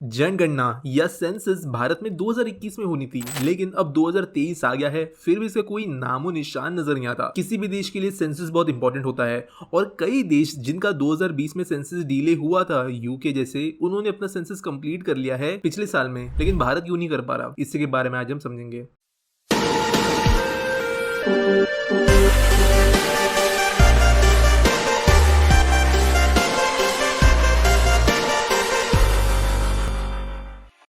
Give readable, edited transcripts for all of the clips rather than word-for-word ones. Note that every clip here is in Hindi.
जनगणना या सेंसस भारत में 2021 में होनी थी, लेकिन अब 2023 आ गया है, फिर भी इसका कोई नामो निशान नजर नहीं आता। किसी भी देश के लिए सेंसस बहुत इंपॉर्टेंट होता है और कई देश जिनका 2020 में सेंसस डिले हुआ था, यूके जैसे, उन्होंने अपना सेंसस कंप्लीट कर लिया है पिछले साल में, लेकिन भारत क्यों नहीं कर पा रहा, इसके बारे में आज हम समझेंगे।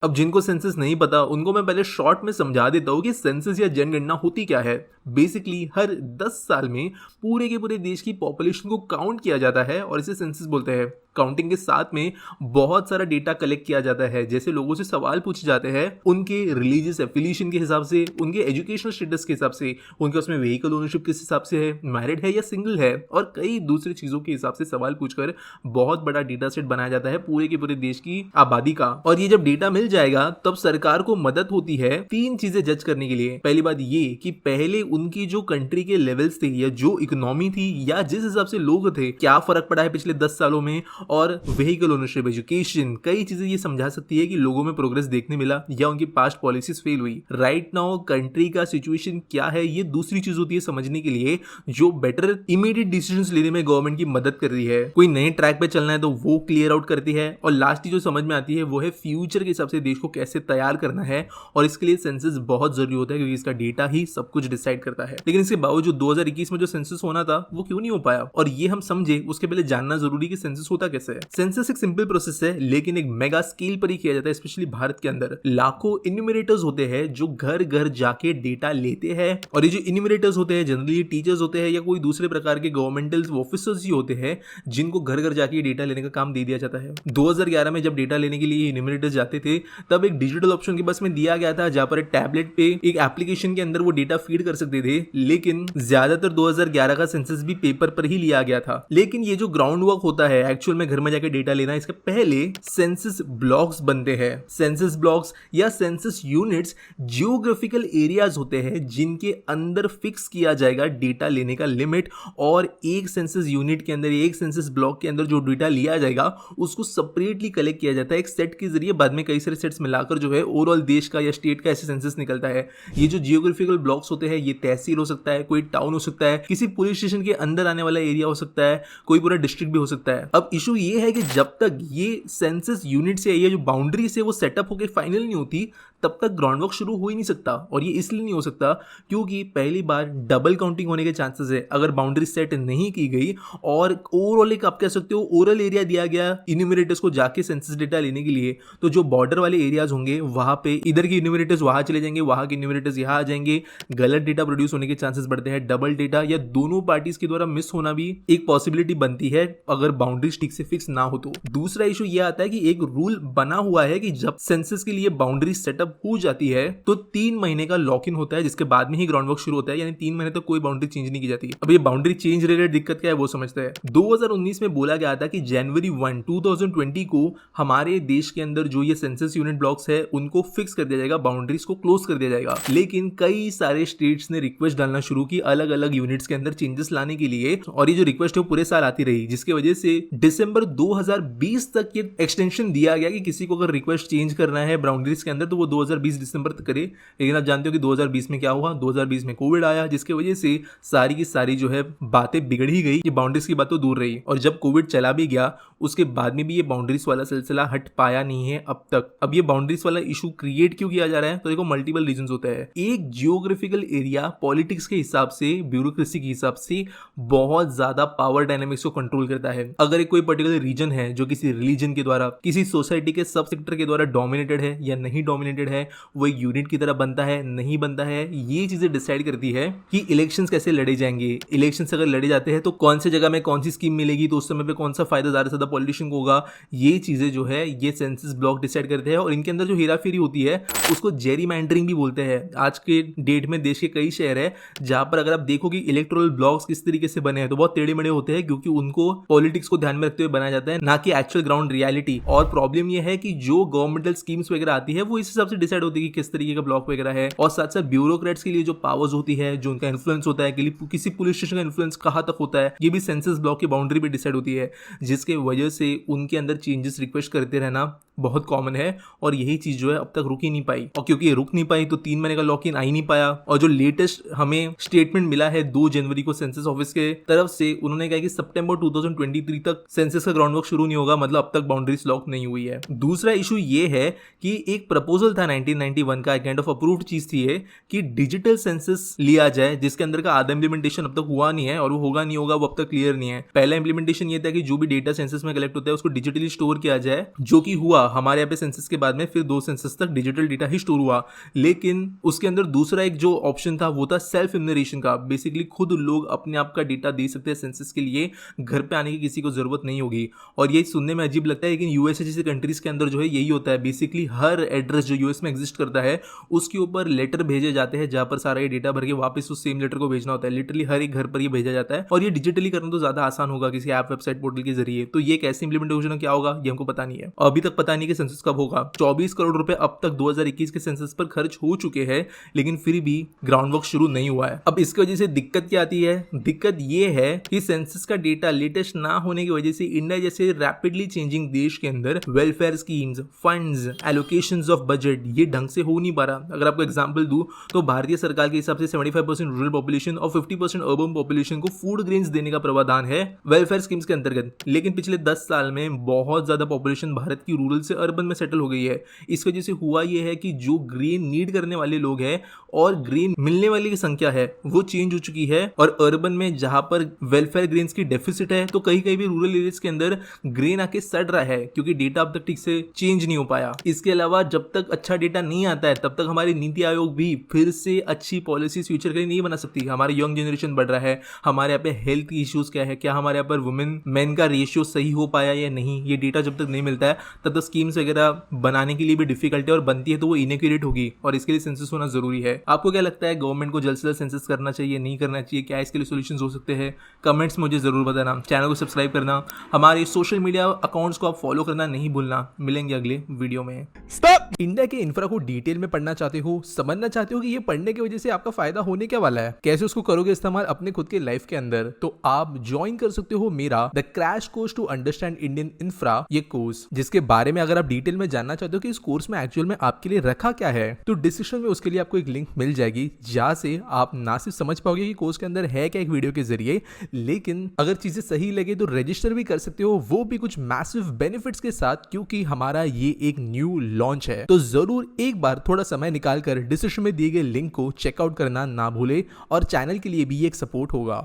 अब जिनको सेंसस नहीं पता उनको मैं पहले शॉर्ट में समझा देता हूँ कि सेंसस या जनगणना होती क्या है। बेसिकली हर 10 साल में पूरे के पूरे देश की पॉपुलेशन को काउंट किया जाता है और इसे सेंसस बोलते हैं। काउंटिंग के साथ में बहुत सारा डेटा कलेक्ट किया जाता है, जैसे लोगों से सवाल पूछे जाते हैं उनके रिलीजियस एफिलिएशन के हिसाब से, उनके एजुकेशनल स्टेटस के हिसाब से, उनके उसमें व्हीकल ओनरशिप किस हिसाब से है, मैरिड है या सिंगल है, और कई दूसरी चीजों के हिसाब से सवाल पूछकर बहुत बड़ा डेटा सेट बनाया जाता है पूरे के पूरे देश की आबादी का। और ये जब डेटा मिल जाएगा तब सरकार को मदद होती है 3 चीजें जज करने के लिए। पहली बात ये कि पहले उनकी जो कंट्री के लेवल्स थे या जो इकोनॉमी थी या जिस हिसाब से लोग थे, क्या फर्क पड़ा है पिछले 10 सालों में, और व्हीकल ओनरशिप, एजुकेशन, कई चीजें ये समझा सकती है कि लोगों में प्रोग्रेस देखने मिला या उनकी पास्ट पॉलिसीज फेल हुई। राइट नाउ कंट्री का सिचुएशन क्या है, ये दूसरी चीज होती है समझने के लिए, जो बेटर इमीडिएट डिसीजंस लेने में गवर्नमेंट की मदद कर रही है। कोई नए ट्रैक पे चलना है तो वो क्लियर आउट करती है, और लास्ट चीज जो समझ में आती है वो है फ्यूचर के हिसाब से देश को कैसे तैयार करना है, और इसके लिए सेंसस बहुत जरूरी होता है क्योंकि इसका डेटा ही सब कुछ डिसाइड करता है। लेकिन इसके बावजूद 2021 में जो सेंसस होना था वो क्यों नहीं हो पाया, और ये हम समझे उसके पहले जानना जरूरी कि सेंसस होता कैसे है। सेंसस एक सिंपल प्रोसेस है, लेकिन एक मेगा स्केल पर ही किया जाता है। स्पेशली भारत के अंदर लाखों इन्यूमरेटर्स होते हैं जो घर घर जाके डेटा लेते हैं, और ये जो इन्यूमरेटर्स होते हैं जनरली टीचर्स होते हैं या कोई दूसरे प्रकार के गवर्नमेंटल ऑफिसर्स ही होते हैं जिनको घर घर जाके डेटा लेने का काम दे दिया जाता है। 2011 में जब डेटा लेने के लिए इन्यूमरेटर्स जाते थे तब एक डिजिटल ऑप्शन के बस में दिया गया था, जहां पर टैबलेट पे एक एप्लीकेशन के अंदर वो डेटा फीड कर सकते थे। लेकिन ज्यादातर 2011 का सेंसस भी पेपर पर ही लिया गया था। लेकिन ये जो ग्राउंड वर्क होता है एक्चुअल में घर में जाके डेटा लेना, इसके पहले सेंसस ब्लॉक्स बनते हैं। सेंसस ब्लॉक्स या सेंसस यूनिट्स जियोग्राफिकल एरियाज होते हैं जिनके अंदर फिक्स किया जाएगा डेटा लेने का लिमिट, और एक सेंसस यूनिट के अंदर, एक सेंसस ब्लॉक के अंदर जो डेटा लिया जाएगा उसको सेपरेटली कलेक्ट किया जाता है एक सेट के जरिए। बाद में कई सारे सेट्स मिलाकर जो है ओवरऑल देश का या स्टेट का ऐसे सेंसस निकलता है। ये जो जियोग्राफिकल ब्लॉक्स होते हैं, ये तहसील हो सकता है, कोई टाउन हो सकता है, किसी पुलिस स्टेशन के अंदर आने वाला एरिया हो सकता है, कोई पूरा डिस्ट्रिक्ट भी हो सकता है। अब इशू ये है कि जब तक ये सेंसस यूनिट से ये जो बाउंड्री से वो सेटअप होकर फाइनल नहीं होती तब तक ग्राउंड वर्क शुरू हो ही नहीं सकता। और ये इसलिए नहीं हो सकता क्योंकि पहली बार डबल काउंटिंग होने के चांसेस है अगर बाउंड्री सेट नहीं की गई, और ओवरऑल एक आप कह सकते हो ओरल एरिया दिया गया इन्यूमरेटर्स को जाके सेंसस डेटा लेने के लिए, तो जो बॉर्डर वाले एरियाज होंगे वहां पे इधर के इन्यूमरेटर्स वहां चले जाएंगे, वहां के इन्यूमरेटर्स यहां आ जाएंगे, गलत डेटा प्रोड्यूस होने के चांसेस बढ़ते हैं। डबल डेटा या दोनों पार्टीज के द्वारा मिस होना भी एक पॉसिबिलिटी बनती है अगर बाउंड्रीज ठीक से फिक्स ना हो तो। दूसरा इशू यह आता है कि एक रूल बना हुआ है कि जब सेंसस के लिए बाउंड्री सेटअप हो जाती है तो 3 महीने का लॉक इन होता है, जिसके बाद में ही ग्राउंड वर्क शुरू होता है, यानी 3 महीने तक कोई बाउंड्री चेंज नहीं की जाती। अब ये बाउंड्री चेंज रिलेटेड दिक्कत क्या है वो समझते हैं। 2019 में बोला गया था कि जनवरी 1, 2020 को हमारे देश के अंदर जो ये सेंसस यूनिट ब्लॉक्स है उनको फिक्स कर दिया जाएगा, बाउंड्रीज को क्लोज कर दिया जाएगा। लेकिन कई सारे स्टेट्स ने रिक्वेस्ट डालना शुरू की अलग अलग यूनिट्स के अंदर चेंजेस लाने के लिए, और ये जो रिक्वेस्ट है वो पूरे साल आती रही, जिसकी वजह से दिसंबर 2020 तक ये एक्सटेंशन दिया गया कि किसी को अगर रिक्वेस्ट चेंज करना है बाउंड्रीज के अंदर तो वो 2020 दिसंबर तक करे। लेकिन आप जानते हो कि 2020 में क्या हुआ, 2020 में कोविड आया, जिसकी वजह से सारी की सारी जो है बातें बिगड़ ही गई। ये बाउंड्रीज की बात तो दूर रही, और जब कोविड चला भी गया उसके बाद में भी ये बाउंड्रीज वाला सिलसिला हट पाया नहीं है अब तक। अब ये बाउंड्रीज वाला इशू क्रिएट क्यों किया जा रहा है, तो देखो मल्टीपल रीजंस होते हैं। एक जियोग्राफिकल एरिया पॉलिटिक्स के हिसाब से, ब्यूरोक्रेसी के हिसाब से बहुत ज्यादा पावर डायनामिक्स को कंट्रोल करता है। अगर एक कोई पर्टिकुलर रीजन है जो किसी रिलीजन के द्वारा, किसी सोसाइटी के सब सेक्टर के द्वारा डोमिनेटेड है या नहीं डोमिनेटेड है, वो एक यूनिट की तरह बनता है नहीं बनता है, ये चीजें डिसाइड करती है कि इलेक्शंस कैसे लड़े जाएंगे। इलेक्शंस अगर लड़े जाते हैं तो कौन सी जगह में कौन सी स्कीम मिलेगी, तो उस समय पे कौन सा फायदा ज्यादा पॉलिटिशियन को होगा। ये चीजें जो है ये सेंसस ब्लॉक डिसाइड करते हैं, और इनके अंदर जो हेराफेरी होती है उसको जेरीमैंडरिंग भी बोलते हैं। आज के डेट में देश के कई शहर है जहां पर अगर आप देखो कि इलेक्टोरल ब्लॉक्स किस तरीके से बने हैं तो बहुत टेढ़े मेढ़े होते हैं, क्योंकि उनको पॉलिटिक्स को ध्यान में रखते हुए बनाया जाता है, ना कि एक्चुअल ग्राउंड रियलिटी। और प्रॉब्लम यह है कि जो गवर्नमेंटल स्कीम्स वगैरह आती है वो इस हिसाब से डिसाइड होती है कि किस तरीके का ब्लॉक वगैरह है, और साथ साथ ब्यूरोक्रेट्स के लिए जो पावर्स होती है, जो उनका इन्फ्लुएंस होता है, कि किसी पुलिस स्टेशन का इन्फ्लुएंस कहां तक होता है, ये भी सेंसस ब्लॉक की बाउंड्री पे डिसाइड होती है, जिसके वजह से उनके अंदर चेंजेस रिक्वेस्ट करते रहना बहुत कॉमन है और यही चीज जो है अब तक रुक ही नहीं पाई। और क्योंकि ये रुक नहीं पाई तो 3 महीने का लॉक इन आ ही नहीं पाया। और जो लेटेस्ट हमें स्टेटमेंट मिला है 2 जनवरी को सेंसस ऑफिस के तरफ से, उन्होंने कहा कि सितंबर 2023 तक सेंसस का ग्राउंड वर्क शुरू नहीं होगा, मतलब अब तक बाउंड्रीज लॉक नहीं हुई है। दूसरा इशू ये है कि एक प्रपोजल था 1991 का, काइंड ऑफ अप्रूव्ड चीज थी ये, कि डिजिटल सेंसस लिया जाए, जिसके अंदर का आधा इंप्लीमेंटेशन अब तक हुआ नहीं है और वो होगा नहीं होगा वो अब तक क्लियर नहीं है। पहला इंप्लीमेंटेशन ये था कि जो भी डेटा सेंसस में कलेक्ट होता है उसको डिजिटली स्टोर किया जाए, जो कि हुआ हमारे यहाँ पे सेंसस के बाद में। फिर 2 सेंसस तक डिजिटल डेटा ही स्टोर हुआ, लेकिन उसके अंदर दूसरा एक जो ऑप्शन था वो था सेल्फ इम्यूनरेशन का। बेसिकली खुद लोग अपने आप का डेटा दे सकते हैं सेंसस के लिए, घर पे आने की किसी को जरूरत नहीं होगी। और ये सुनने में अजीब लगता है, लेकिन यूएसए जैसे कंट्रीज के अंदर जो है यही होता है। बेसिकली हर एड्रेस जो यूएस में एग्जिस्ट करता है उसके ऊपर लेटर भेजे जाते हैं, जहां पर सारा ये डेटा भर के वापस उस सेम लेटर को भेजना होता है। लिटरली हर एक घर पर ये भेजा जाता है और ये डिजिटली करना तो ज्यादा आसान होगा किसी ऐप, वेबसाइट, पोर्टल के जरिए। तो ये कैसे इंप्लीमेंटेशन क्या होगा ये हमको पता नहीं है, अभी तक पता नहीं कि सेंसस कब होगा। 24 करोड़ रुपए अब तक 2021 के सेंसस पर खर्च हो चुके हैं, लेकिन फिर भी ग्राउंड वर्क शुरू नहीं हुआ है। अब इसकी वजह से दिक्कत क्या आती है? दिक्कत ये है कि सेंसस का डेटा लेटेस्ट ना होने की वजह से इंडिया जैसे रैपिडली चेंजिंग देश के अंदर welfare schemes, funds, allocations of budget ये ढंग से हो नहीं पा रहा। अगर आपको एग्जांपल दूं तो भारतीय सरकार के हिसाब से 75% रूरल पॉपुलेशन और 50% अर्बन पॉपुलेशन को फूड ग्रेन्स देने का प्रावधान है वेलफेयर स्कीम्स के अंतर्गत, लेकिन पिछले 10 साल में बहुत ज्यादा पॉपुलेशन भारत की रूरल से अर्बन में सेटल हो गई है। इस वजह से हुआ यह है कि जो ग्रेन नीड करने वाले लोग हैं और ग्रेन मिलने वाली की संख्या है वो चेंज हो चुकी है। और अर्बन में जहां पर वेलफेयर ग्रेन्स की डेफिसिट है तो कहीं कहीं भी रूरल एरियाज के अंदर ग्रेन आके सड़ रहा है, क्योंकि डेटा अब तक ठीक से चेंज नहीं हो पाया। इसके अलावा जब तक अच्छा डेटा नहीं आता है तब तक हमारी नीति आयोग भी फिर से अच्छी पॉलिसीज फ्यूचर के लिए नहीं बना सकती। हमारे यंग जनरेशन बढ़ रहा है, हमारे यहाँ पे हेल्थ इश्यूज क्या है, क्या हमारे यहाँ पर वुमेन मैन का रेशियो सही हो पाया या नहीं, ये डेटा जब तक नहीं मिलता है तब तक स्कीम्स वगैरह बनाने के लिए भी डिफिकल्ट है, और बनती है तो वो इनएक्यूरेट होगी, और इसके लिए सेंसस होना जरूरी है। आपको क्या लगता है, गवर्नमेंट को जल्द से जल्द सेंसस करना चाहिए, नहीं करना चाहिए? क्या इसके लिए सॉल्यूशंस हो सकते हैं? कमेंट्स मुझे जरूर बताना, चैनल को सब्सक्राइब करना, हमारे सोशल मीडिया अकाउंट्स को आप फॉलो करना नहीं भूलना। मिलेंगे अगले वीडियो में। स्टॉप! इंडिया के इंफ्रा को डिटेल में पढ़ना चाहते हो, समझना चाहते हो कि ये पढ़ने की वजह से आपका फायदा होने क्या वाला है, कैसे उसको करोगे इस्तेमाल अपने खुद के लाइफ के अंदर, तो आप ज्वाइन कर सकते हो मेरा the crash course to understand Indian infra, ये कोर्स, जिसके बारे में अगर आप डिटेल में जानना चाहते हो कि इस कोर्स में एक्चुअल में आपके लिए रखा क्या है, तो डिस्क्रिप्शन में उसके लिए आपको एक लिंक मिल जाएगी, जहां से आप ना सिर्फ समझ पाओगे कि कोर्स के अंदर है क्या एक वीडियो के जरिए, लेकिन अगर चीजें सही लगे तो रजिस्टर भी कर सकते हो, वो भी कुछ मैसिव बेनिफिट्स के साथ, क्योंकि हमारा ये एक न्यू लॉन्च है। तो जरूर एक बार थोड़ा समय निकालकर डिस्क्रिप्शन में दिए गए लिंक को चेकआउट करना ना भूले, और चैनल के लिए भी एक सपोर्ट होगा।